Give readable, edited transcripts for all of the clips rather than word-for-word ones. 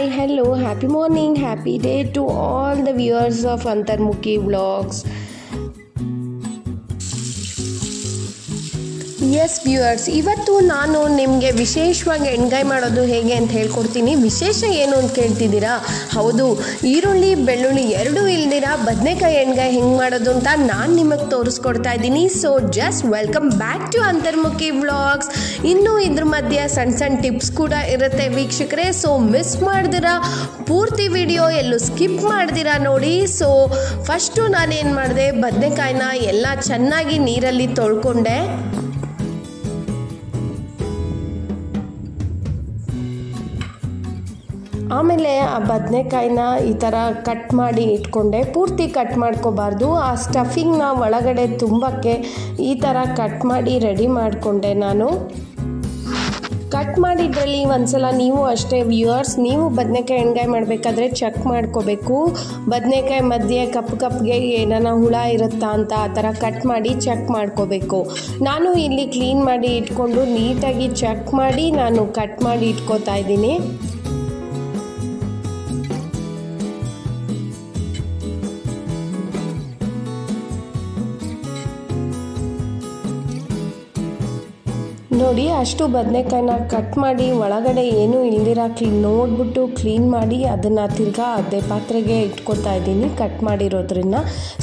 Hi, hello, happy morning, happy day to all the viewers of Antarmukhi Vlogs. Yes viewers, ಇವತ್ತು ನಾನು ನಿಮಗೆ ವಿಶೇಷವಾಗಿ ಎಣ್ಗಾಯಿ ಮಾಡೋದು ಹೇಗೆ ಅಂತ ಹೇಳ್ಕೊಡ್ತೀನಿ. ವಿಶೇಷ ಏನು ಅಂತ ಕೇಳ್ತಿದ್ದೀರಾ? ಹೌದು, ಈರುಳ್ಳಿ ಬೆಳ್ಳುಳ್ಳಿ ಎರಡೂ ಇಲ್ದಿರ ಬದನೆಕಾಯಿ ಎಣ್ಗಾಯಿ ಹೆಂಗೆ ಮಾಡೋದು ಅಂತ ನಾನು ನಿಮಗೆ ತೋರಿಸ್ಕೊಡ್ತಾ ಇದ್ದೀನಿ. So just welcome back to Antarmukhi vlogs. ಇನ್ನೂ ಇದ್ರ ಮಧ್ಯೆ ಸಣ್ಣ ಸಣ್ಣ ಟಿಪ್ಸ್ ಕೂಡ ಇರುತ್ತೆ ವೀಕ್ಷಕರೇ. ಸೊ ಮಿಸ್ ಮಾಡ್ದಿರ ಪೂರ್ತಿ ವಿಡಿಯೋ ಎಲ್ಲೂ ಸ್ಕಿಪ್ ಮಾಡ್ದಿರಾ ನೋಡಿ. ಸೊ ಫಸ್ಟು ನಾನೇನು ಮಾಡಿದೆ, ಬದನೆಕಾಯಿನ ಎಲ್ಲ ಚೆನ್ನಾಗಿ ನೀರಲ್ಲಿ ತೊಳ್ಕೊಂಡೆ. ಆಮೇಲೆ ಆ ಬದನೆಕಾಯಿನ ಈ ಥರ ಕಟ್ ಮಾಡಿ ಇಟ್ಕೊಂಡೆ. ಪೂರ್ತಿ ಕಟ್ ಮಾಡ್ಕೋಬಾರ್ದು, ಆ ಸ್ಟಫಿಂಗ್ನ ಒಳಗಡೆ ತುಂಬಕ್ಕೆ ಈ ಥರ ಕಟ್ ಮಾಡಿ ರೆಡಿ ಮಾಡಿಕೊಂಡೆ ನಾನು. ಕಟ್ ಮಾಡಿದ್ರಲ್ಲಿ ಒಂದ್ಸಲ ನೀವು ಅಷ್ಟೇ ವ್ಯೂವರ್ಸ್, ನೀವು ಬದನೆಕಾಯಿ ಎಣ್ಗಾಯಿ ಮಾಡಬೇಕಾದ್ರೆ ಚೆಕ್ ಮಾಡ್ಕೋಬೇಕು. ಬದನೆಕಾಯಿ ಮಧ್ಯೆ ಕಪ್ಪಿಗೆ ಏನಾನ ಹುಳ ಇರುತ್ತಾ ಅಂತ ಆ ಥರ ಕಟ್ ಮಾಡಿ ಚೆಕ್ ಮಾಡ್ಕೋಬೇಕು. ನಾನು ಇಲ್ಲಿ ಕ್ಲೀನ್ ಮಾಡಿ ಇಟ್ಕೊಂಡು ನೀಟಾಗಿ ಚೆಕ್ ಮಾಡಿ ನಾನು ಕಟ್ ಮಾಡಿ ಇಟ್ಕೋತಾ ಇದ್ದೀನಿ. ನೋಡಿ, ಅಷ್ಟು ಬದನೆಕಾಯಿನ ಕಟ್ ಮಾಡಿ ಒಳಗಡೆ ಏನೂ ಇಲ್ದಿರ ನೋಡಿಬಿಟ್ಟು ಕ್ಲೀನ್ ಮಾಡಿ ಅದನ್ನು ತಿರ್ಗಾ ಅದೇ ಪಾತ್ರೆಗೆ ಇಟ್ಕೊತಾ ಇದ್ದೀನಿ ಕಟ್ ಮಾಡಿರೋದ್ರಿಂದ.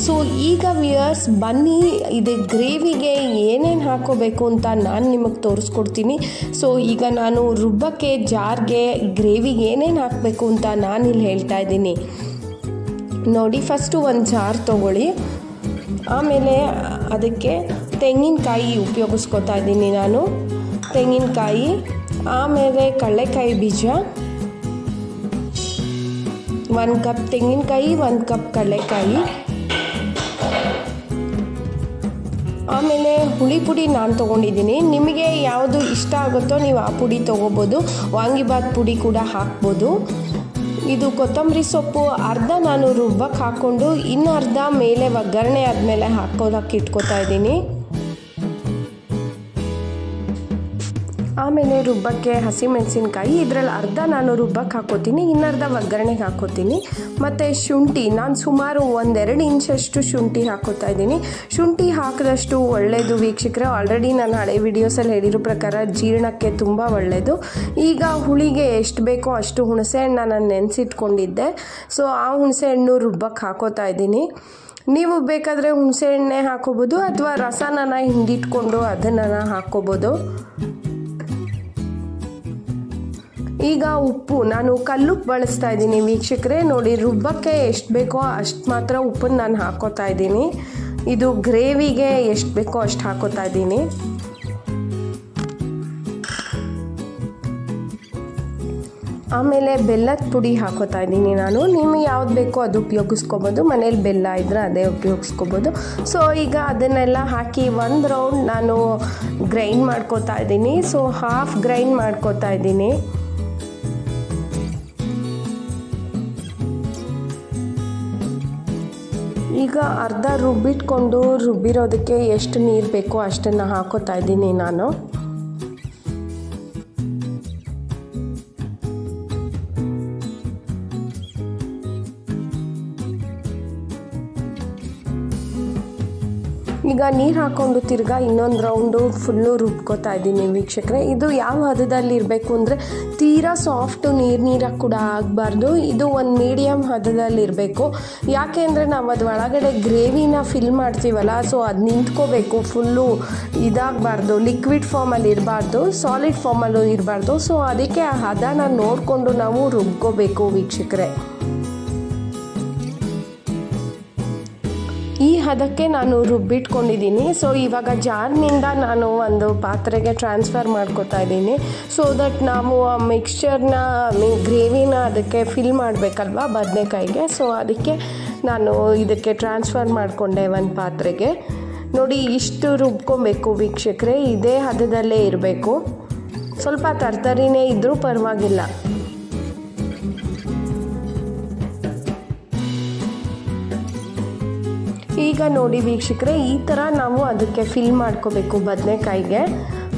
ಸೊ ಈಗ ವ್ಯೂವರ್ಸ್ ಬನ್ನಿ, ಇದು ಗ್ರೇವಿಗೆ ಏನೇನು ಹಾಕೋಬೇಕು ಅಂತ ನಾನು ನಿಮಗೆ ತೋರಿಸ್ಕೊಡ್ತೀನಿ. ಸೊ ಈಗ ನಾನು ರುಬ್ಬಕ್ಕೆ ಜಾರ್ಗೆ ಗ್ರೇವಿಗೆ ಏನೇನು ಹಾಕಬೇಕು ಅಂತ ನಾನಿಲ್ಲಿ ಹೇಳ್ತಾ ಇದ್ದೀನಿ ನೋಡಿ. ಫಸ್ಟು ಒಂದು ಜಾರ್ ತೊಗೊಳ್ಳಿ. ಆಮೇಲೆ ಅದಕ್ಕೆ ತೆಂಗಿನಕಾಯಿ ಉಪಯೋಗಿಸ್ಕೊತಾ ಇದ್ದೀನಿ ನಾನು. ತೆಂಗಿನಕಾಯಿ, ಆಮೇಲೆ ಕಡಲೆಕಾಯಿ ಬೀಜ, 1 ಕಪ್ ತೆಂಗಿನಕಾಯಿ, 1 ಕಪ್ ಕಡಲೆಕಾಯಿ. ಆಮೇಲೆ ಹುಳಿ ಪುಡಿ ನಾನು ತೊಗೊಂಡಿದ್ದೀನಿ. ನಿಮಗೆ ಯಾವುದು ಇಷ್ಟ ಆಗುತ್ತೋ ನೀವು ಆ ಪುಡಿ ತೊಗೋಬೋದು. ವಾಂಗಿಬಾತ್ ಪುಡಿ ಕೂಡ ಹಾಕ್ಬೋದು. ಇದು ಕೊತ್ತಂಬರಿ ಸೊಪ್ಪು ಅರ್ಧ ನಾನು ರುಬ್ಬಕ್ಕೆ ಹಾಕ್ಕೊಂಡು ಇನ್ನು ಅರ್ಧ ಮೇಲೆ ಒಗ್ಗರಣೆ ಆದಮೇಲೆ ಹಾಕೋದಕ್ಕೆ ಇಟ್ಕೋತಾ ಇದ್ದೀನಿ. ಆಮೇಲೆ ರುಬ್ಬಕ್ಕೆ ಹಸಿಮೆಣಸಿನ್ಕಾಯಿ, ಇದರಲ್ಲಿ ಅರ್ಧ ನಾನು ರುಬ್ಬಕ್ಕೆ ಹಾಕೋತೀನಿ, ಇನ್ನರ್ಧ ಒಗ್ಗರಣೆಗೆ ಹಾಕೋತೀನಿ. ಮತ್ತು ಶುಂಠಿ, ನಾನು ಸುಮಾರು 1-2 ಇಂಚಷ್ಟು ಶುಂಠಿ ಹಾಕೋತಾ ಇದ್ದೀನಿ. ಶುಂಠಿ ಹಾಕಿದಷ್ಟು ಒಳ್ಳೆಯದು ವೀಕ್ಷಕರೇ. ಆಲ್ರೆಡಿ ನಾನು ಹಳೆ ವೀಡಿಯೋಸಲ್ಲಿ ಹೇಳಿರೋ ಪ್ರಕಾರ ಜೀರ್ಣಕ್ಕೆ ತುಂಬ ಒಳ್ಳೆಯದು. ಈಗ ಹುಳಿಗೆ ಎಷ್ಟು ಬೇಕೋ ಅಷ್ಟು ಹುಣಸೆ ಹಣ್ಣು ನಾನು ನೆನೆಸಿಟ್ಕೊಂಡಿದ್ದೆ. ಸೊ ಆ ಹುಣಸೆ ಹಣ್ಣು ರುಬ್ಬಕ್ಕೆ ಹಾಕೋತಾ ಇದ್ದೀನಿ. ನೀವು ಬೇಕಾದರೆ ಹುಣಸೆ ಎಣ್ಣೆ ಹಾಕೋಬೋದು ಅಥವಾ ರಸನ ಹಿಂಡಿಟ್ಕೊಂಡು ಅದನ್ನು ಹಾಕ್ಕೋಬೋದು. ಈಗ ಉಪ್ಪು, ನಾನು ಕಲ್ಲುಪ್ಪು ಬಳಸ್ತಾ ಇದ್ದೀನಿ ವೀಕ್ಷಕರೇ. ನೋಡಿ, ರುಬ್ಬಕ್ಕೆ ಎಷ್ಟು ಬೇಕೋ ಅಷ್ಟು ಮಾತ್ರ ಉಪ್ಪನ್ನು ನಾನು ಹಾಕೋತಾ ಇದ್ದೀನಿ. ಇದು ಗ್ರೇವಿಗೆ ಎಷ್ಟು ಬೇಕೋ ಅಷ್ಟು ಹಾಕೋತಾ ಇದ್ದೀನಿ. ಆಮೇಲೆ ಬೆಲ್ಲದ ಪುಡಿ ಹಾಕೋತಾ ಇದ್ದೀನಿ ನಾನು. ನಿಮಗೆ ಯಾವ್ದು ಬೇಕೋ ಅದು ಉಪಯೋಗಿಸ್ಕೋಬೋದು. ಮನೇಲಿ ಬೆಲ್ಲ ಇದ್ದರೆ ಅದೇ ಉಪಯೋಗಿಸ್ಕೋಬೋದು. ಸೊ ಈಗ ಅದನ್ನೆಲ್ಲ ಹಾಕಿ ಒಂದು ರೌಂಡ್ ನಾನು ಗ್ರೈಂಡ್ ಮಾಡ್ಕೋತಾ ಇದ್ದೀನಿ. ಸೊ ಹಾಫ್ ಗ್ರೈಂಡ್ ಮಾಡ್ಕೋತಾ ಇದ್ದೀನಿ. ಈಗ ಅರ್ಧ ರುಬ್ಬಿಟ್ಕೊಂಡು ರುಬ್ಬಿರೋದಕ್ಕೆ ಎಷ್ಟು ನೀರು ಬೇಕೋ ಅಷ್ಟನ್ನು ಹಾಕೋತಾ ಇದ್ದೀನಿ ನಾನು. ಈಗ ನೀರು ಹಾಕ್ಕೊಂಡು ತಿರ್ಗಾ ಇನ್ನೊಂದು ರೌಂಡು ಫುಲ್ಲು ರುಬ್ಕೋತಾ ಇದ್ದೀನಿ ವೀಕ್ಷಕರೇ. ಇದು ಯಾವ ಹದದಲ್ಲಿ ಇರಬೇಕು ಅಂದರೆ ತೀರಾ ಸಾಫ್ಟು ನೀರಾಗಿ ಕೂಡ ಆಗಬಾರ್ದು. ಇದು ಒಂದು ಮೀಡಿಯಮ್ ಹದದಲ್ಲಿ ಇರಬೇಕು. ಯಾಕೆ ಅಂದರೆ ನಾವು ಅದು ಒಳಗಡೆ ಗ್ರೇವಿನ ಫಿಲ್ ಮಾಡ್ತೀವಲ್ಲ, ಸೊ ಅದು ನಿಂತ್ಕೋಬೇಕು. ಫುಲ್ಲು ಇದಾಗಬಾರ್ದು, ಲಿಕ್ವಿಡ್ ಫಾರ್ಮಲ್ಲಿ ಇರಬಾರ್ದು, ಸಾಲಿಡ್ ಫಾರ್ಮಲ್ಲೂ ಇರಬಾರ್ದು. ಸೊ ಅದಕ್ಕೆ ಆ ಹದನ ನೋಡಿಕೊಂಡು ನಾವು ರುಬ್ಕೋಬೇಕು ವೀಕ್ಷಕರೇ. ಈ ಹದಕ್ಕೆ ನಾನು ರುಬ್ಬಿಟ್ಕೊಂಡಿದ್ದೀನಿ. ಸೊ ಇವಾಗ ಜಾರ್ನಿಂದ ನಾನು ಒಂದು ಪಾತ್ರೆಗೆ ಟ್ರಾನ್ಸ್ಫರ್ ಮಾಡ್ಕೋತಾ ಇದ್ದೀನಿ. ಸೊ ದಟ್ ನಾವು ಆ ಮಿಕ್ಸ್ಚರ್ನ ಗ್ರೇವಿನ ಅದಕ್ಕೆ ಫಿಲ್ ಮಾಡಬೇಕಲ್ವ ಬದನೆಕಾಯಿಗೆ. ಸೊ ಅದಕ್ಕೆ ನಾನು ಇದಕ್ಕೆ ಟ್ರಾನ್ಸ್ಫರ್ ಮಾಡಿಕೊಂಡೆ ಒಂದು ಪಾತ್ರೆಗೆ. ನೋಡಿ, ಇಷ್ಟು ರುಬ್ಕೊಬೇಕು ವೀಕ್ಷಕರೇ. ಇದೇ ಹದದಲ್ಲೇ ಇರಬೇಕು. ಸ್ವಲ್ಪ ತರ್ತರಿನೇ ಇದ್ದರೂ ಪರವಾಗಿಲ್ಲ. ಈಗ ನೋಡಿ ವೀಕ್ಷಕರೇ, ಈ ಥರ ನಾವು ಅದಕ್ಕೆ ಫಿಲ್ ಮಾಡ್ಕೋಬೇಕು ಬದನೆಕಾಯಿಗೆ.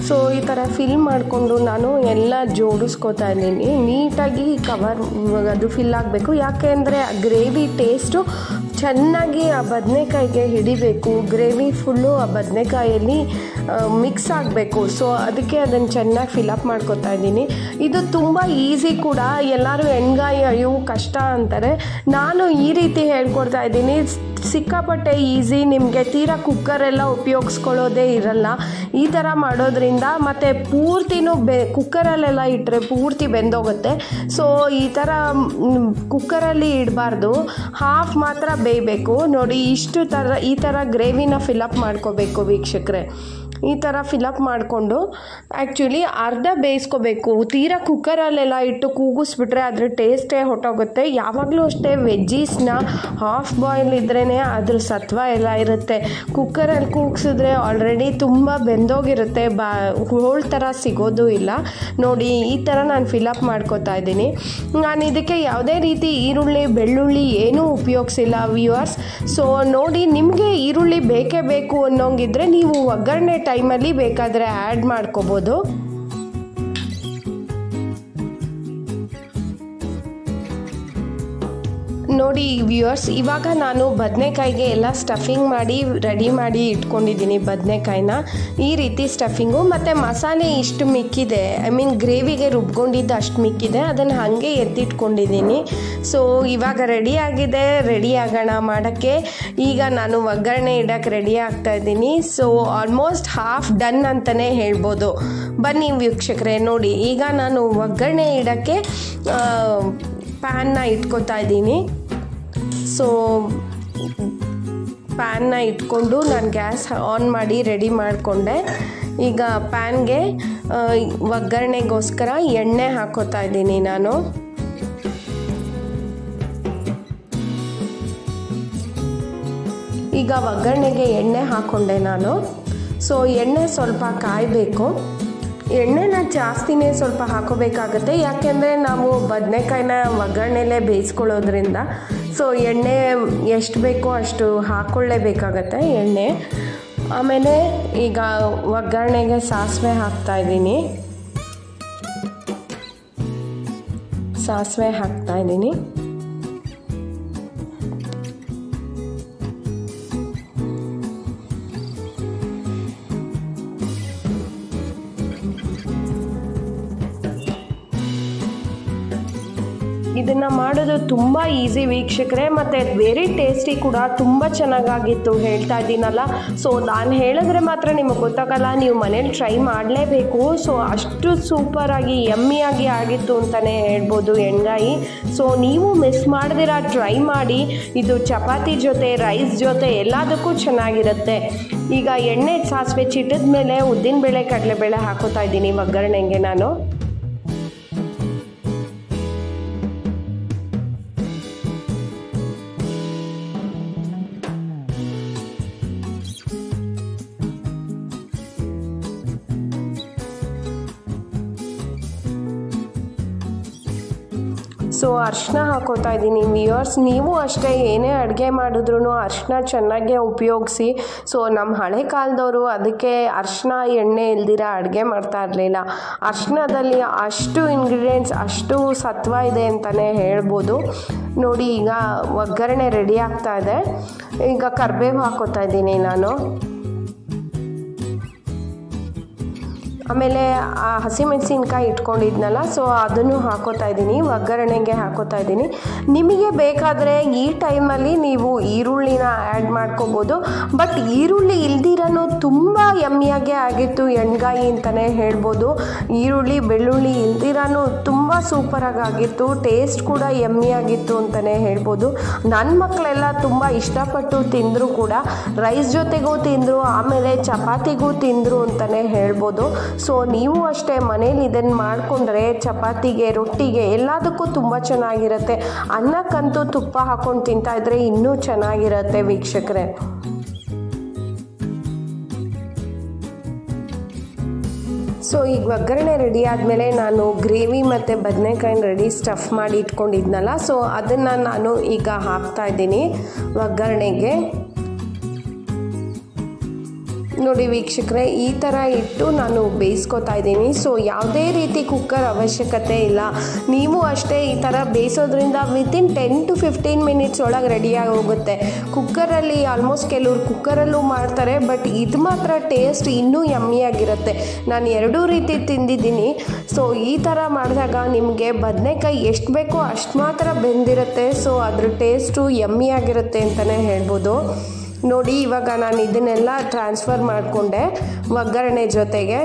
ಸೊ ಸೊ ಈ ಥರ ಫಿಲ್ ಮಾಡಿಕೊಂಡು ನಾನು ಎಲ್ಲ ಜೋಡಿಸ್ಕೋತಾ ಇದ್ದೀನಿ. ನೀಟಾಗಿ ಕವರ್ ಅದು ಫಿಲ್ ಆಗಬೇಕು, ಯಾಕೆ ಅಂದರೆ ಆ ಗ್ರೇವಿ ಟೇಸ್ಟು ಚೆನ್ನಾಗಿ ಆ ಬದನೆಕಾಯಿಗೆ ಹಿಡಿಬೇಕು. ಗ್ರೇವಿ ಫುಲ್ಲು ಆ ಬದನೆಕಾಯಲ್ಲಿ ಮಿಕ್ಸ್ ಆಗಬೇಕು. ಸೊ ಅದಕ್ಕೆ ಅದನ್ನು ಚೆನ್ನಾಗಿ ಫಿಲಪ್ ಮಾಡ್ಕೊತಾ ಇದ್ದೀನಿ. ಇದು ತುಂಬ ಈಸಿ ಕೂಡ. ಎಲ್ಲರೂ ಎಣ್ಗಾಯಿ ಅಯ್ಯೋ ಕಷ್ಟ ಅಂತಾರೆ, ನಾನು ಈ ರೀತಿ ಹೇಳ್ಕೊಡ್ತಾ ಇದ್ದೀನಿ. ಸಿಕ್ಕಾಪಟ್ಟೆ ಈಸಿ, ನಿಮಗೆ ತೀರಾ ಕುಕ್ಕರೆಲ್ಲ ಉಪಯೋಗಿಸ್ಕೊಳ್ಳೋದೇ ಇರಲ್ಲ. ಈ ಥರ ಮಾಡೋದ್ರಿಂದ ಮತ್ತು ಪೂರ್ತಿನೂ ಕುಕ್ಕರಲ್ಲೆಲ್ಲ ಇಟ್ಟರೆ ಪೂರ್ತಿ ಬೆಂದೋಗುತ್ತೆ. ಸೊ ಈ ಥರ ಕುಕ್ಕರಲ್ಲಿ ಇಡಬಾರ್ದು, ಹಾಫ್ ಮಾತ್ರ ಬೇಯಬೇಕು. ನೋಡಿ ಈ ಥರ ಗ್ರೇವಿನ ಫಿಲಪ್ ಮಾಡ್ಕೋಬೇಕು ವೀಕ್ಷಕರೇ. ಈ ಥರ ಫಿಲಪ್ ಮಾಡಿಕೊಂಡು ಆ್ಯಕ್ಚುಲಿ ಅರ್ಧ ಬೇಯಿಸ್ಕೋಬೇಕು. ತೀರಾ ಕುಕ್ಕರಲ್ಲೆಲ್ಲ ಇಟ್ಟು ಕೂಗಿಸ್ಬಿಟ್ರೆ ಅದ್ರ ಟೇಸ್ಟೇ ಹೊಟ್ಟೋಗುತ್ತೆ. ಯಾವಾಗಲೂ ಅಷ್ಟೇ ವೆಜ್ಜೀಸ್ನ ಹಾಫ್ ಬಾಯ್ಲ್ ಇದ್ರೇ ಅದ್ರ ಸತ್ವ ಎಲ್ಲ ಇರುತ್ತೆ. ಕುಕ್ಕರಲ್ಲಿ ಕೂಗಿಸಿದ್ರೆ ಆಲ್ರೆಡಿ ತುಂಬ ಬೆಂದೋಗಿರುತ್ತೆ, ಹೋಳ್ ಥರ ಸಿಗೋದು ಇಲ್ಲ. ನೋಡಿ ಈ ಥರ ನಾನು ಫಿಲಪ್ ಮಾಡ್ಕೋತಾ ಇದ್ದೀನಿ. ನಾನು ಇದಕ್ಕೆ ಯಾವುದೇ ರೀತಿ ಈರುಳ್ಳಿ ಬೆಳ್ಳುಳ್ಳಿ ಏನೂ ಉಪಯೋಗಿಸಿಲ್ಲ ವ್ಯೂವರ್ಸ್. ಸೊ ನೋಡಿ, ನಿಮಗೆ ಈರುಳ್ಳಿ ಬೇಕೇ ಬೇಕು ಅನ್ನೋಂಗಿದ್ರೆ ನೀವು ಒಗ್ಗರಣೆ ಟೈಮಲ್ಲಿ ಬೇಕಾದರೆ ಆ್ಯಡ್ ಮಾಡ್ಕೋಬೋದು. ನೋಡಿ ವ್ಯೂವರ್ಸ್, ಇವಾಗ ನಾನು ಬದನೆಕಾಯಿಗೆ ಎಲ್ಲ ಸ್ಟಫಿಂಗ್ ಮಾಡಿ ರೆಡಿ ಮಾಡಿ ಇಟ್ಕೊಂಡಿದ್ದೀನಿ. ಬದನೆಕಾಯಿನ ಈ ರೀತಿ ಸ್ಟಫಿಂಗು ಮತ್ತು ಮಸಾಲೆ ಇಷ್ಟು ಮಿಕ್ಕಿದೆ, ಗ್ರೇವಿಗೆ ರುಬ್ಕೊಂಡಿದ್ದು ಅಷ್ಟು ಮಿಕ್ಕಿದೆ, ಅದನ್ನು ಹಾಗೆ ಎತ್ತಿಟ್ಕೊಂಡಿದ್ದೀನಿ. ಸೊ ಇವಾಗ ರೆಡಿ ಆಗಿದೆ, ರೆಡಿ ಆಗೋಣ ಮಾಡೋಕ್ಕೆ. ಈಗ ನಾನು ಒಗ್ಗರಣೆ ಇಡೋಕ್ಕೆ ರೆಡಿ ಆಗ್ತಾಯಿದ್ದೀನಿ. ಸೊ ಆಲ್ಮೋಸ್ಟ್ ಹಾಫ್ ಡನ್ ಅಂತಲೇ ಹೇಳ್ಬೋದು. ಬನ್ನಿ ವೀಕ್ಷಕರೇ ನೋಡಿ, ಈಗ ನಾನು ಒಗ್ಗರಣೆ ಇಡೋಕ್ಕೆ ಪ್ಯಾನ್ನ ಇಟ್ಕೊತಾ ಇದ್ದೀನಿ. ಸೊ ಪ್ಯಾನ್ನ ಇಟ್ಕೊಂಡು ನಾನು ಗ್ಯಾಸ್ ಆನ್ ಮಾಡಿ ರೆಡಿ ಮಾಡಿಕೊಂಡೆ. ಈಗ ಪ್ಯಾನ್ಗೆ ಒಗ್ಗರಣೆಗೋಸ್ಕರ ಎಣ್ಣೆ ಹಾಕೋತಾ ಇದ್ದೀನಿ ನಾನು. ಈಗ ಒಗ್ಗರಣೆಗೆ ಎಣ್ಣೆ ಹಾಕ್ಕೊಂಡೆ ನಾನು. ಸೊ ಎಣ್ಣೆ ಸ್ವಲ್ಪ ಕಾಯಬೇಕು. ಎಣ್ಣೆನ ಜಾಸ್ತಿನೇ ಸ್ವಲ್ಪ ಹಾಕೋಬೇಕಾಗತ್ತೆ, ಯಾಕೆಂದರೆ ನಾವು ಬದನೆಕಾಯಿನ ಒಗ್ಗರಣೆಲೇ ಬೇಯಿಸ್ಕೊಳ್ಳೋದ್ರಿಂದ. ಸೊ ಎಣ್ಣೆ ಎಷ್ಟು ಬೇಕೋ ಅಷ್ಟು ಹಾಕ್ಕೊಳ್ಳೇಬೇಕಾಗತ್ತೆ ಎಣ್ಣೆ. ಆಮೇಲೆ ಈಗ ಒಗ್ಗರಣೆಗೆ ಸಾಸಿವೆ ಹಾಕ್ತಾಯಿದ್ದೀನಿ. ಇದನ್ನು ಮಾಡೋದು ತುಂಬ ಈಸಿ ವೀಕ್ಷಕರೇ, ಮತ್ತು ವೆರಿ ಟೇಸ್ಟಿ ಕೂಡ, ತುಂಬ ಚೆನ್ನಾಗಾಗಿತ್ತು ಹೇಳ್ತಾ ಇದ್ದೀನಲ್ಲ. ಸೊ ನಾನು ಹೇಳಿದ್ರೆ ಮಾತ್ರ ನಿಮಗೆ ಗೊತ್ತಾಗಲ್ಲ, ನೀವು ಮನೇಲಿ ಟ್ರೈ ಮಾಡಲೇಬೇಕು. ಸೊ ಅಷ್ಟು ಸೂಪರಾಗಿ ಯಮ್ಮಿಯಾಗಿ ಆಗಿತ್ತು ಅಂತಲೇ ಹೇಳ್ಬೋದು ಎಣ್ಗಾಯಿ. ಸೊ ನೀವು ಮಿಸ್ ಮಾಡ್ದಿರ ಟ್ರೈ ಮಾಡಿ, ಇದು ಚಪಾತಿ ಜೊತೆ ರೈಸ್ ಜೊತೆ ಎಲ್ಲದಕ್ಕೂ ಚೆನ್ನಾಗಿರುತ್ತೆ. ಈಗ ಎಣ್ಣೆ ಸಾಸಿವೆ ಚಿಟ್ಟಿದ ಮೇಲೆ ಉದ್ದಿನಬೇಳೆ ಕಡಲೆಬೇಳೆ ಹಾಕೋತಾ ಇದ್ದೀನಿ ಒಗ್ಗರಣೆಗೆ ನಾನು. ಸೊ ಅರಿಶಿನ ಹಾಕೋತಾ ಇದ್ದೀನಿ ವ್ಯೂವರ್ಸ್. ನೀವು ಅಷ್ಟೇ ಏನೇ ಅಡುಗೆ ಮಾಡಿದ್ರೂ ಅರಿಶಿನ ಚೆನ್ನಾಗೇ ಉಪಯೋಗಿಸಿ. ಸೊ ನಮ್ಮ ಹಳೆ ಕಾಲದವರು ಅದಕ್ಕೆ ಅರಿಶಿನ ಎಣ್ಣೆ ಇಲ್ದಿರ ಅಡುಗೆ ಮಾಡ್ತಾ ಇರಲಿಲ್ಲ. ಅರಿಶಿನದಲ್ಲಿ ಅಷ್ಟು ಇಂಗ್ರೀಡಿಯೆಂಟ್ಸ್, ಅಷ್ಟು ಸತ್ವ ಇದೆ ಅಂತಲೇ ಹೇಳ್ಬೋದು. ನೋಡಿ ಈಗ ಒಗ್ಗರಣೆ ರೆಡಿ ಆಗ್ತಾ ಇದೆ. ಈಗ ಕರಿಬೇವು ಹಾಕೋತಾ ಇದ್ದೀನಿ ನಾನು. ಆಮೇಲೆ ಆ ಹಸಿಮೆಣಸಿನ್ಕಾಯಿ ಇಟ್ಕೊಂಡಿದ್ನಲ್ಲ, ಸೊ ಅದನ್ನು ಹಾಕೋತಾ ಇದ್ದೀನಿ, ಒಗ್ಗರಣೆಗೆ ಹಾಕೋತಾ ಇದ್ದೀನಿ. ನಿಮಗೆ ಬೇಕಾದರೆ ಈ ಟೈಮಲ್ಲಿ ನೀವು ಈರುಳ್ಳಿನ ಆ್ಯಡ್ ಮಾಡ್ಕೋಬೋದು. ಬಟ್ ಈರುಳ್ಳಿ ಇಲ್ದಿರನೂ ತುಂಬ ಯಮ್ಮಿಯಾಗೆ ಆಗಿತ್ತು ಎಣ್ಗಾಯಿ ಅಂತಲೇ ಹೇಳ್ಬೋದು. ಈರುಳ್ಳಿ ಬೆಳ್ಳುಳ್ಳಿ ಇಲ್ದಿರನೂ ತುಂಬ ಸೂಪರಾಗಿ ಆಗಿತ್ತು. ಟೇಸ್ಟ್ ಕೂಡ ಯಮ್ಮಿಯಾಗಿತ್ತು ಅಂತಲೇ ಹೇಳ್ಬೋದು. ನನ್ನ ಮಕ್ಕಳೆಲ್ಲ ತುಂಬ ಇಷ್ಟಪಟ್ಟು ತಿಂದರು ಕೂಡ. ರೈಸ್ ಜೊತೆಗೂ ತಿಂದರು, ಆಮೇಲೆ ಚಪಾತಿಗೂ ತಿಂದರು ಅಂತಲೇ ಹೇಳ್ಬೋದು. ಸೊ ನೀವು ಅಷ್ಟೇ ಮನೇಲಿ ಇದನ್ನು ಮಾಡಿಕೊಂಡ್ರೆ ಚಪಾತಿಗೆ, ರೊಟ್ಟಿಗೆ ಎಲ್ಲದಕ್ಕೂ ತುಂಬ ಚೆನ್ನಾಗಿರುತ್ತೆ. ಅನ್ನಕ್ಕಂತೂ ತುಪ್ಪ ಹಾಕ್ಕೊಂಡು ತಿಂತಾಯಿದ್ರೆ ಇನ್ನೂ ಚೆನ್ನಾಗಿರುತ್ತೆ ವೀಕ್ಷಕರೇ. ಸೊ ಈಗ ಒಗ್ಗರಣೆ ರೆಡಿ ಆದಮೇಲೆ ನಾನು ಗ್ರೇವಿ ಮತ್ತು ಬದನೆಕಾಯಿನ ರೆಡಿ ಸ್ಟಫ್ ಮಾಡಿ ಇಟ್ಕೊಂಡಿದ್ನಲ್ಲ, ಸೊ ಅದನ್ನು ನಾನು ಈಗ ಹಾಕ್ತಾಯಿದ್ದೀನಿ ಒಗ್ಗರಣೆಗೆ. ನೋಡಿ ವೀಕ್ಷಕರೇ, ಈ ಥರ ಇಟ್ಟು ನಾನು ಬೇಯಿಸ್ಕೊತಾ ಇದ್ದೀನಿ. ಸೊ ಯಾವುದೇ ರೀತಿ ಕುಕ್ಕರ್ ಅವಶ್ಯಕತೆ ಇಲ್ಲ. ನೀವು ಅಷ್ಟೇ ಈ ಥರ ಬೇಯಿಸೋದ್ರಿಂದ ವಿತಿನ್ 10 to 15 ಮಿನಿಟ್ಸ್ ಒಳಗೆ ರೆಡಿಯಾಗಿ ಹೋಗುತ್ತೆ. ಕುಕ್ಕರಲ್ಲಿ ಆಲ್ಮೋಸ್ಟ್ ಕೆಲವರು ಕುಕ್ಕರಲ್ಲೂ ಮಾಡ್ತಾರೆ, ಬಟ್ ಇದು ಮಾತ್ರ ಟೇಸ್ಟ್ ಇನ್ನೂ ಯಮ್ಮಿಯಾಗಿರುತ್ತೆ. ನಾನು ಎರಡೂ ರೀತಿ ತಿಂದಿದ್ದೀನಿ. ಸೊ ಈ ಥರ ಮಾಡಿದಾಗ ನಿಮಗೆ ಬದನೆಕಾಯಿ ಎಷ್ಟು ಬೇಕೋ ಅಷ್ಟು ಮಾತ್ರ ಬೆಂದಿರುತ್ತೆ. ಸೊ ಅದ್ರ ಟೇಸ್ಟು ಯಮ್ಮಿಯಾಗಿರುತ್ತೆ ಅಂತಲೇ ಹೇಳ್ಬೋದು. ನೋಡಿ, ಇವಾಗ ನಾನು ಇದನ್ನೆಲ್ಲ ಟ್ರಾನ್ಸ್ಫರ್ ಮಾಡಿಕೊಂಡೆ ಒಗ್ಗರಣೆ ಜೊತೆಗೆ.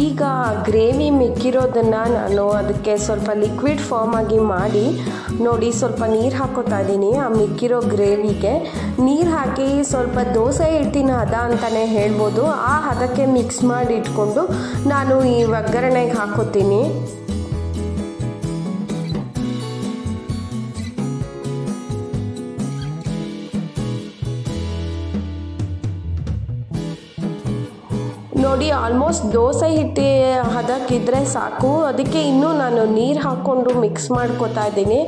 ಈಗ ಗ್ರೇವಿ ಮಿಕ್ಕಿರೋದನ್ನು ನಾನು ಅದಕ್ಕೆ ಸ್ವಲ್ಪ ಲಿಕ್ವಿಡ್ ಫಾರ್ಮ್ ಆಗಿ ಮಾಡಿ ನೋಡಿ ಸ್ವಲ್ಪ ನೀರು ಹಾಕೋತಾ ಇದ್ದೀನಿ. ಆ ಮಿಕ್ಕಿರೋ ಗ್ರೇವಿಗೆ ನೀರು ಹಾಕಿ ಸ್ವಲ್ಪ ದೋಸೆ ಹಿಟ್ಟಿನ ಹದ ಅಂತಲೇ ಹೇಳ್ಬೋದು, ಆ ಹದಕ್ಕೆ ಮಿಕ್ಸ್ ಮಾಡಿ ಇಟ್ಕೊಂಡು ನಾನು ಈ ಒಗ್ಗರಣೆಗೆ ಹಾಕೋತೀನಿ. ನೋಡಿ, ಆಲ್ಮೋಸ್ಟ್ ದೋಸೆ ಹಿಟ್ಟು ಹದಕ್ಕಿದ್ರೆ ಸಾಕು. ಅದಕ್ಕೆ ಇನ್ನೂ ನಾನು ನೀರು ಹಾಕ್ಕೊಂಡು ಮಿಕ್ಸ್ ಮಾಡ್ಕೊತಾ ಇದ್ದೀನಿ.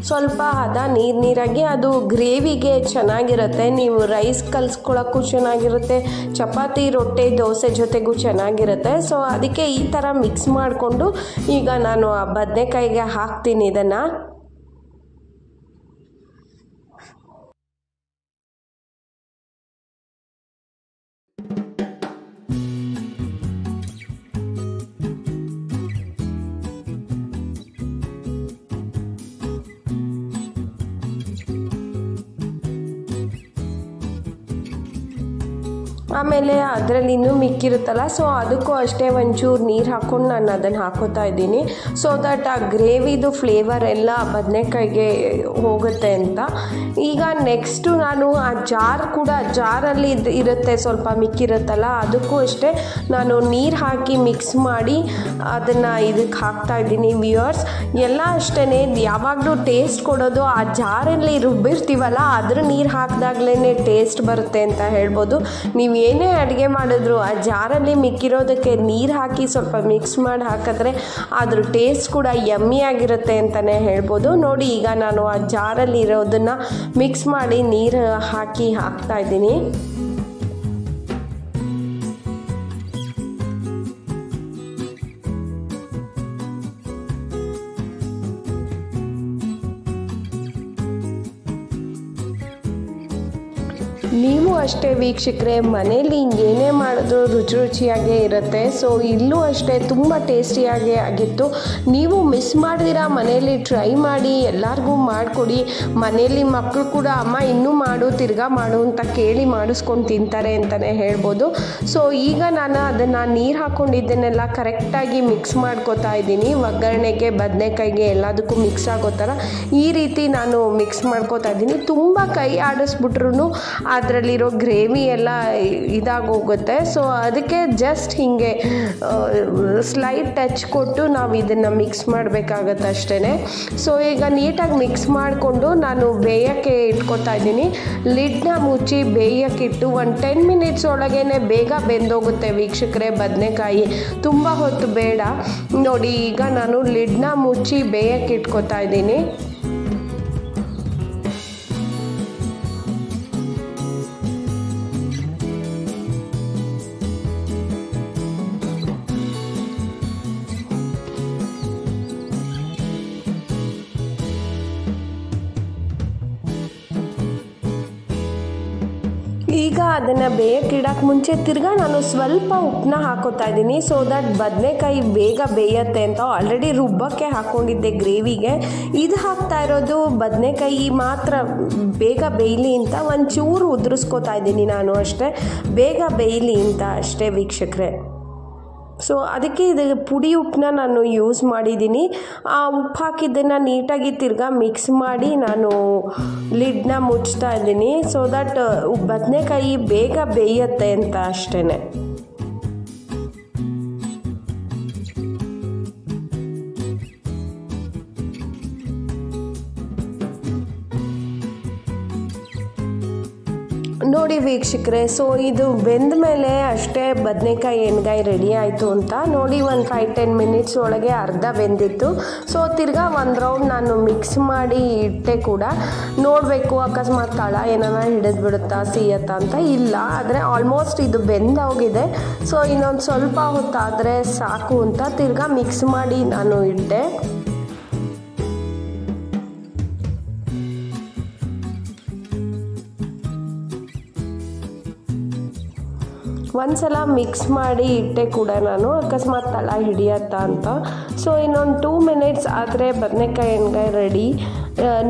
ಸ್ವಲ್ಪ ಹದ ನೀರಾಗಿ ಅದು ಗ್ರೇವಿಗೆ ಚೆನ್ನಾಗಿರುತ್ತೆ. ನೀವು ರೈಸ್ ಕಲಿಸ್ಕೊಳ್ಳೋಕ್ಕೂ ಚೆನ್ನಾಗಿರುತ್ತೆ, ಚಪಾತಿ ರೊಟ್ಟಿ ದೋಸೆ ಜೊತೆಗೂ ಚೆನ್ನಾಗಿರುತ್ತೆ. ಸೊ ಅದಕ್ಕೆ ಈ ಥರ ಮಿಕ್ಸ್ ಮಾಡಿಕೊಂಡು ಈಗ ನಾನು ಆ ಬದನೆಕಾಯಿಗೆ ಹಾಕ್ತೀನಿ ಇದನ್ನು. ಆಮೇಲೆ ಅದರಲ್ಲಿ ಇನ್ನೂ ಮಿಕ್ಕಿರುತ್ತಲ್ಲ, ಸೊ ಅದಕ್ಕೂ ಅಷ್ಟೇ ಒಂಚೂರು ನೀರು ಹಾಕ್ಕೊಂಡು ನಾನು ಅದನ್ನು ಹಾಕೋತಾ ಇದ್ದೀನಿ. ಸೊ ದಟ್ ಆ ಗ್ರೇವಿದು ಫ್ಲೇವರ್ ಎಲ್ಲ ಬದನೆಕಾಯಿಗೆ ಹೋಗುತ್ತೆ ಅಂತ. ಈಗ ನೆಕ್ಸ್ಟು ನಾನು ಆ ಜಾರಲ್ಲಿ ಇರುತ್ತೆ ಸ್ವಲ್ಪ ಮಿಕ್ಕಿರುತ್ತಲ್ಲ, ಅದಕ್ಕೂ ಅಷ್ಟೇ ನಾನು ನೀರು ಹಾಕಿ ಮಿಕ್ಸ್ ಮಾಡಿ ಅದನ್ನು ಇದಕ್ಕೆ ಹಾಕ್ತಾ ಇದ್ದೀನಿ. ವ್ಯೂವರ್ಸ್ ಎಲ್ಲ ಅಷ್ಟೇ, ಯಾವಾಗಲೂ ಟೇಸ್ಟ್ ಕೊಡೋದು ಆ ಜಾರಲ್ಲಿ ರುಬ್ಬಿರ್ತೀವಲ್ಲ ಅದ್ರ ನೀರು ಹಾಕಿದಾಗ್ಲೇ ಟೇಸ್ಟ್ ಬರುತ್ತೆ ಅಂತ ಹೇಳ್ಬೋದು. ನೀವು ಏನೇ ಅಡುಗೆ ಮಾಡಿದ್ರು ಆ ಜಾರಲ್ಲಿ ಮಿಕ್ಕಿರೋದಕ್ಕೆ ನೀರು ಹಾಕಿ ಸ್ವಲ್ಪ ಮಿಕ್ಸ್ ಮಾಡಿ ಹಾಕಿದ್ರೆ ಅದ್ರ ಟೇಸ್ಟ್ ಕೂಡ ಯಮ್ಮಿಯಾಗಿರುತ್ತೆ ಅಂತಲೇ ಹೇಳ್ಬೋದು. ನೋಡಿ, ಈಗ ನಾನು ಆ ಜಾರಲ್ಲಿ ಇರೋದನ್ನು ಮಿಕ್ಸ್ ಮಾಡಿ ನೀರು ಹಾಕ್ತಾ ಇದ್ದೀನಿ. ನೀವು ಅಷ್ಟೇ ವೀಕ್ಷಕರೇ, ಮನೇಲಿ ಏನೇ ಮಾಡಿದ್ರು ರುಚಿಯಾಗೇ ಇರುತ್ತೆ. ಸೊ ಇಲ್ಲೂ ಅಷ್ಟೇ ತುಂಬ ಟೇಸ್ಟಿಯಾಗೇ ಆಗಿತ್ತು. ನೀವು ಮಿಸ್ ಮಾಡ್ದಿರಾ ಮನೇಲಿ ಟ್ರೈ ಮಾಡಿ, ಎಲ್ಲರಿಗೂ ಮಾಡಿಕೊಡಿ. ಮನೇಲಿ ಮಕ್ಕಳು ಕೂಡ ಅಮ್ಮ ಇನ್ನೂ ಮಾಡು, ತಿರ್ಗಾ ಮಾಡು ಅಂತ ಕೇಳಿ ಮಾಡಿಸ್ಕೊಂಡು ತಿಂತಾರೆ ಅಂತಲೇ ಹೇಳ್ಬೋದು. ಸೊ ಈಗ ನಾನು ಅದನ್ನು ನೀರು ಹಾಕ್ಕೊಂಡಿದ್ದನ್ನೆಲ್ಲ ಕರೆಕ್ಟಾಗಿ ಮಿಕ್ಸ್ ಮಾಡ್ಕೋತಾ ಇದ್ದೀನಿ. ಒಗ್ಗರಣೆಗೆ ಬದನೆಕಾಯಿಗೆ ಎಲ್ಲದಕ್ಕೂ ಮಿಕ್ಸ್ ಆಗೋ ಥರ ಈ ರೀತಿ ನಾನು ಮಿಕ್ಸ್ ಮಾಡ್ಕೋತಾ ಇದ್ದೀನಿ. ತುಂಬ ಕೈ ಆಡಿಸ್ಬಿಟ್ರು ಅದರಲ್ಲಿರೋ ಗ್ರೇವಿ ಎಲ್ಲ ಇದಾಗೋಗುತ್ತೆ. ಸೊ ಅದಕ್ಕೆ ಜಸ್ಟ್ ಹೀಗೆ ಸ್ಲೈಟ್ ಟಚ್ ಕೊಟ್ಟು ನಾವು ಇದನ್ನು ಮಿಕ್ಸ್ ಮಾಡಬೇಕಾಗತ್ತೆ ಅಷ್ಟೇ. ಸೊ ಈಗ ನೀಟಾಗಿ ಮಿಕ್ಸ್ ಮಾಡಿಕೊಂಡು ನಾನು ಬೇಯೋಕ್ಕೆ ಇಟ್ಕೊತಾ ಇದ್ದೀನಿ. ಲಿಡ್ನ ಮುಚ್ಚಿ ಬೇಯೋಕ್ಕಿಟ್ಟು ಒಂದು 10 ಮಿನಿಟ್ಸ್ ಒಳಗೇ ಬೇಗ ಬೆಂದೋಗುತ್ತೆ ವೀಕ್ಷಕರೇ ಬದನೆಕಾಯಿ, ತುಂಬ ಹೊತ್ತು ಬೇಡ. ನೋಡಿ, ಈಗ ನಾನು ಲಿಡ್ನ ಮುಚ್ಚಿ ಬೇಯೋಕ್ಕೆ ಇಟ್ಕೊತಾ ಇದ್ದೀನಿ. ಈಗ ಅದನ್ನು ಬೇಯಕ್ಕಿಡಕ್ಕೆ ಮುಂಚೆ ತಿರ್ಗಾ ನಾನು ಸ್ವಲ್ಪ ಉಪ್ಪನ್ನ ಹಾಕೋತಾ ಇದ್ದೀನಿ. ಸೊ ದಟ್ ಬದನೆಕಾಯಿ ಬೇಗ ಬೇಯುತ್ತೆ ಅಂತ. ಆಲ್ರೆಡಿ ರುಬ್ಬಕ್ಕೆ ಹಾಕ್ಕೊಂಡಿದ್ದೆ ಗ್ರೇವಿಗೆ. ಇದು ಹಾಕ್ತಾ ಇರೋದು ಬದನೆಕಾಯಿ ಮಾತ್ರ ಬೇಗ ಬೇಯಲಿ ಅಂತ ಒಂಚೂರು ಉದುರಿಸ್ಕೋತಾ ಇದ್ದೀನಿ ನಾನು ಅಷ್ಟೇ, ಬೇಗ ಬೇಯಲಿ ಅಂತ ಅಷ್ಟೇ ವೀಕ್ಷಕರೇ. ಸೊ ಅದಕ್ಕೆ ಇದು ಪುಡಿ ಉಪ್ಪನ್ನ ನಾನು ಯೂಸ್ ಮಾಡಿದ್ದೀನಿ. ಆ ಉಪ್ಪು ಹಾಕಿದ್ದನ್ನು ನೀಟಾಗಿ ತಿರ್ಗಾ ಮಿಕ್ಸ್ ಮಾಡಿ ನಾನು ಲಿಡ್ನ ಮುಚ್ತಾ ಇದ್ದೀನಿ. ಸೊ ದಟ್ ಬದನೆಕಾಯಿ ಬೇಗ ಬೇಯುತ್ತೆ ಅಂತ ಅಷ್ಟೇ. ನೋಡಿ ವೀಕ್ಷಕರೇ, ಸೊ ಇದು ಬೆಂದ ಮೇಲೆ ಅಷ್ಟೇ ಬದನೆಕಾಯಿ ಎಣ್ಗಾಯಿ ರೆಡಿ ಆಯಿತು ಅಂತ ನೋಡಿ. ಒಂದು 5-10 ಮಿನಿಟ್ಸ್ ಒಳಗೆ ಅರ್ಧ ಬೆಂದಿತ್ತು. ಸೊ ತಿರ್ಗಾ ಒಂದು ರೌಂಡ್ ನಾನು ಮಿಕ್ಸ್ ಮಾಡಿ ಇಟ್ಟೆ ಕೂಡ. ನೋಡಬೇಕು ಅಕಸ್ಮಾತ್ ತಳ ಏನಾರ ಹಿಡಿದು ಬಿಡುತ್ತಾ ಸಿಯತ್ತಾ ಅಂತ. ಇಲ್ಲ, ಆದರೆ ಆಲ್ಮೋಸ್ಟ್ ಇದು ಬೆಂದೋಗಿದೆ. ಸೊ ಇನ್ನೊಂದು ಸ್ವಲ್ಪ ಹೊತ್ತಾದರೆ ಸಾಕು ಅಂತ ತಿರ್ಗಾ ಮಿಕ್ಸ್ ಮಾಡಿ ನಾನು ಇಟ್ಟೆ. ಒಂದ್ಸಲ ಮಿಕ್ಸ್ ಮಾಡಿ ಇಟ್ಟೆ ಕೂಡ ನಾನು, ಅಕಸ್ಮಾತ್ ತಳ ಹಿಡಿಯತ್ತಾ ಅಂತ. ಸೊ ಇನ್ನೊಂದು 2 ಮಿನಿಟ್ಸ್ ಆದರೆ ಬದನೆಕಾಯಿ ಎಣ್ಗಾಯಿ ರೆಡಿ.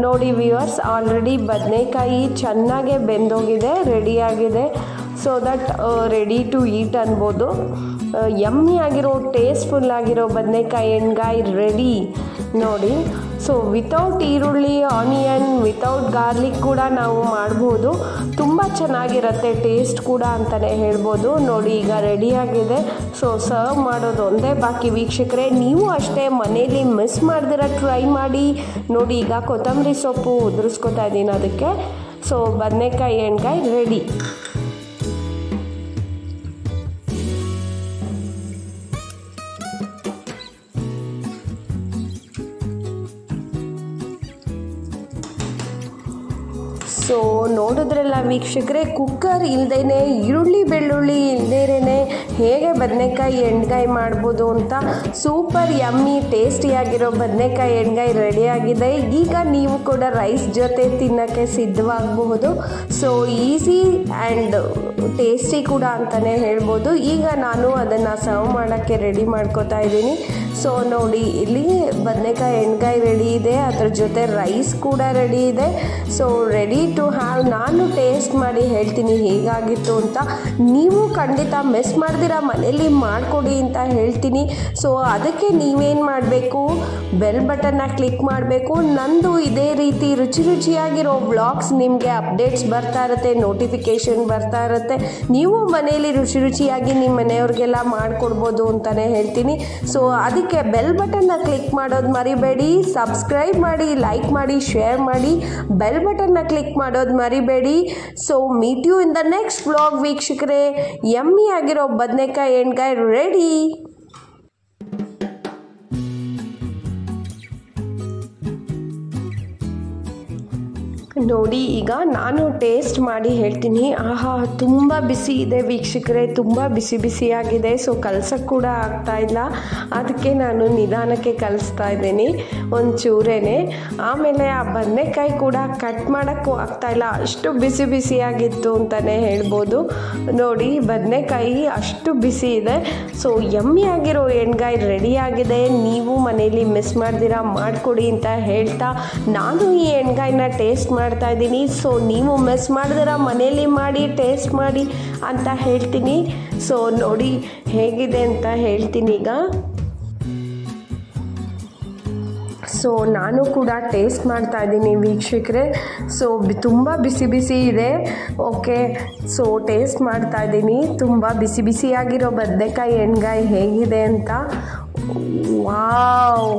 ನೋಡಿ ವ್ಯೂವರ್ಸ್, ಆಲ್ರೆಡಿ ಬದನೆಕಾಯಿ ಚೆನ್ನಾಗೇ ಬೆಂದೋಗಿದೆ, ರೆಡಿಯಾಗಿದೆ. So that ready to eat ಅನ್ಬೋದು. ಯಮ್ಮಿ ಆಗಿರೋ ಟೇಸ್ಟ್ಫುಲ್ ಆಗಿರೋ ಬದನೆಕಾಯಿ ಎಣ್ಗಾಯಿ ರೆಡಿ ನೋಡಿ. ಸೊ ವಿತೌಟ್ ಈರುಳ್ಳಿ, ಆನಿಯನ್, ವಿತೌಟ್ ಗಾರ್ಲಿಕ್ ಕೂಡ ನಾವು ಮಾಡ್ಬೋದು. ತುಂಬ ಚೆನ್ನಾಗಿರುತ್ತೆ, ಟೇಸ್ಟ್ ಕೂಡ ಅಂತಲೇ ಹೇಳ್ಬೋದು. ನೋಡಿ ಈಗ ರೆಡಿಯಾಗಿದೆ. ಸೊ ಸರ್ವ್ ಮಾಡೋದು ಒಂದೇ ಬಾಕಿ ವೀಕ್ಷಕರೇ. ನೀವು ಅಷ್ಟೇ ಮನೇಲಿ ಮಿಸ್ ಮಾಡ್ದಿರ ಟ್ರೈ ಮಾಡಿ ನೋಡಿ. ಈಗ ಕೊತ್ತಂಬರಿ ಸೊಪ್ಪು ಉದುರಿಸ್ಕೊತಾ ಇದ್ದೀನಿ ಅದಕ್ಕೆ. ಸೊ ಬದನೆಕಾಯಿ ಎಣ್ಗಾಯಿ ರೆಡಿ. ಸೊ ನೋಡಿದ್ರಲ್ಲ ವೀಕ್ಷಕರೇ, ಕುಕ್ಕರ್ ಇಲ್ಲದೇ ಈರುಳ್ಳಿ ಬೆಳ್ಳುಳ್ಳಿ ಇಲ್ಲದೇನೆ ಹೇಗೆ ಬದನೆಕಾಯಿ ಎಣ್ಗಾಯಿ ಮಾಡ್ಬೋದು ಅಂತ ಸೂಪರ್ ಯಮ್ಮಿ ಟೇಸ್ಟಿಯಾಗಿರೋ ಬದನೆಕಾಯಿ ಎಣ್ಗಾಯಿ ರೆಡಿಯಾಗಿದೆ. ಈಗ ನೀವು ಕೂಡ ರೈಸ್ ಜೊತೆ ತಿನ್ನೋಕ್ಕೆ ಸಿದ್ಧವಾಗಬಹುದು. ಸೊ ಈಸಿ ಆ್ಯಂಡ್ ಟೇಸ್ಟಿ ಕೂಡ ಅಂತಲೇ ಹೇಳ್ಬೋದು. ಈಗ ನಾನು ಅದನ್ನು ಸರ್ವ್ ಮಾಡೋಕ್ಕೆ ರೆಡಿ ಮಾಡ್ಕೋತಾ ಇದ್ದೀನಿ. ಸೊ ನೋಡಿ, ಇಲ್ಲಿ ಬದನೆಕಾಯಿ ಎಣ್ಗಾಯಿ ರೆಡಿ ಇದೆ, ಅದ್ರ ಜೊತೆ ರೈಸ್ ಕೂಡ ರೆಡಿ ಇದೆ. So ready to have. ನಾನು ಟೇಸ್ಟ್ ಮಾಡಿ ಹೇಳ್ತೀನಿ ಹೇಗಾಗಿತ್ತು ಅಂತ. ನೀವು ಖಂಡಿತ ಮಿಸ್ ಮಾಡ್ದಿರ ಮನೇಲಿ ಮಾಡಿಕೊಡಿ ಅಂತ ಹೇಳ್ತೀನಿ. ಸೊ ಅದಕ್ಕೆ ನೀವೇನು ಮಾಡಬೇಕು, ಬೆಲ್ ಬಟನ್ನ ಕ್ಲಿಕ್ ಮಾಡಬೇಕು. ನಂದು ಇದೇ ರೀತಿ ರುಚಿಯಾಗಿರೋ ವ್ಲಾಗ್ಸ್ ನಿಮಗೆ ಅಪ್ಡೇಟ್ಸ್ ಬರ್ತಾ ಇರುತ್ತೆ, ನೋಟಿಫಿಕೇಷನ್ ಬರ್ತಾ ಇರುತ್ತೆ. ನೀವು ಮನೇಲಿ ರುಚಿಯಾಗಿ ನಿಮ್ಮ ಮನೆಯವ್ರಿಗೆಲ್ಲ ಮಾಡಿಕೊಡ್ಬೋದು ಅಂತಲೇ ಹೇಳ್ತೀನಿ. ಸೊ ಅದಕ್ಕೆ ಬೆಲ್ ಬಟನ್ನ ಕ್ಲಿಕ್ ಮಾಡೋದು ಮರಿಬೇಡಿ. ಸಬ್ಸ್ಕ್ರೈಬ್ ಮಾಡಿ, ಲೈಕ್ ಮಾಡಿ, ಶೇರ್ ಮಾಡಿ, ಬೆಲ್ ಬಟನ್ನ ಕ್ಲಿಕ್ ಮಾಡೋದು ಮರಿಬೇಡಿ. So meet you in the next vlog ವೀಕ್ಷಕರೇ. ಯಮ್ಮಿ ಆಗಿರೋ ಬದನೆಕಾಯಿ ಎಣ್ಗಾಯಿ ರೆಡಿ. ನೋಡಿ ಈಗ ನಾನು ಟೇಸ್ಟ್ ಮಾಡಿ ಹೇಳ್ತೀನಿ. ಆಹಾ, ತುಂಬ ಬಿಸಿ ಇದೆ ವೀಕ್ಷಕರೇ, ತುಂಬ ಬಿಸಿಯಾಗಿದೆ. ಸೊ ಕಲ್ಸಕ್ಕೆ ಕೂಡ ಆಗ್ತಾಯಿಲ್ಲ, ಅದಕ್ಕೆ ನಾನು ನಿಧಾನಕ್ಕೆ ಕಲಿಸ್ತಾ ಇದ್ದೀನಿ ಒಂಚೂರೇನೆ. ಆಮೇಲೆ ಆ ಬದನೆಕಾಯಿ ಕೂಡ ಕಟ್ ಮಾಡೋಕ್ಕೂ ಆಗ್ತಾಯಿಲ್ಲ, ಅಷ್ಟು ಬಿಸಿಯಾಗಿತ್ತು ಅಂತಲೇ ಹೇಳ್ಬೋದು. ನೋಡಿ ಬದನೆಕಾಯಿ ಅಷ್ಟು ಬಿಸಿ ಇದೆ. ಸೊ ಯಮ್ಮಿ ಆಗಿರೋ ಎಣ್ಗಾಯಿ ರೆಡಿಯಾಗಿದೆ. ನೀವು ಮನೇಲಿ ಮಿಸ್ ಮಾಡ್ದಿರಾ ಮಾಡಿಕೊಡಿ ಅಂತ ಹೇಳ್ತಾ ನಾನು ಈ ಎಣ್ಗಾಯಿನ ಟೇಸ್ಟ್ ಮಾಡ್ತಾ ಇದ್ದೀನಿ. ಸೊ ನೀವು ಮಿಸ್ ಮಾಡಿದಿರ ಮನೇಲಿ ಮಾಡಿ ಟೇಸ್ಟ್ ಮಾಡಿ ಅಂತ ಹೇಳ್ತೀನಿ. ಸೊ ನೋಡಿ ಹೇಗಿದೆ ಅಂತ ಹೇಳ್ತೀನಿ ಈಗ. ಸೊ ನಾನು ಕೂಡ ಟೇಸ್ಟ್ ಮಾಡ್ತಾ ಇದ್ದೀನಿ ವೀಕ್ಷಕರೇ. ಸೊ ತುಂಬ ಬಿಸಿ ಇದೆ. ಓಕೆ, ಸೊ ಟೇಸ್ಟ್ ಮಾಡ್ತಾ ಇದ್ದೀನಿ. ತುಂಬ ಬಿಸಿಯಾಗಿರೋ ಬದನೆಕಾಯಿ ಎಣ್ಗಾಯಿ ಹೇಗಿದೆ ಅಂತ. ವಾವ್,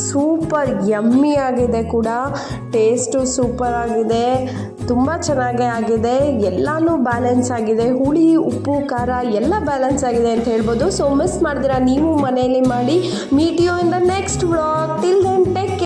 ಸೂಪರ್ ಯಮ್ಮಿ ಆಗಿದೆ ಕೂಡ. ಟೇಸ್ಟು ಸೂಪರ್ ಆಗಿದೆ, ತುಂಬ ಚೆನ್ನಾಗೇ ಆಗಿದೆ. ಎಲ್ಲನೂ ಬ್ಯಾಲೆನ್ಸ್ ಆಗಿದೆ, ಹುಳಿ ಉಪ್ಪು ಖಾರ ಎಲ್ಲ ಬ್ಯಾಲೆನ್ಸ್ ಆಗಿದೆ ಅಂತ ಹೇಳ್ಬೋದು. ಸೊ ಮಿಸ್ ಮಾಡ್ದಿರಾ ನೀವು ಮನೆಯಲ್ಲಿ ಮಾಡಿ. Meet you in the next vlog. Till then take care.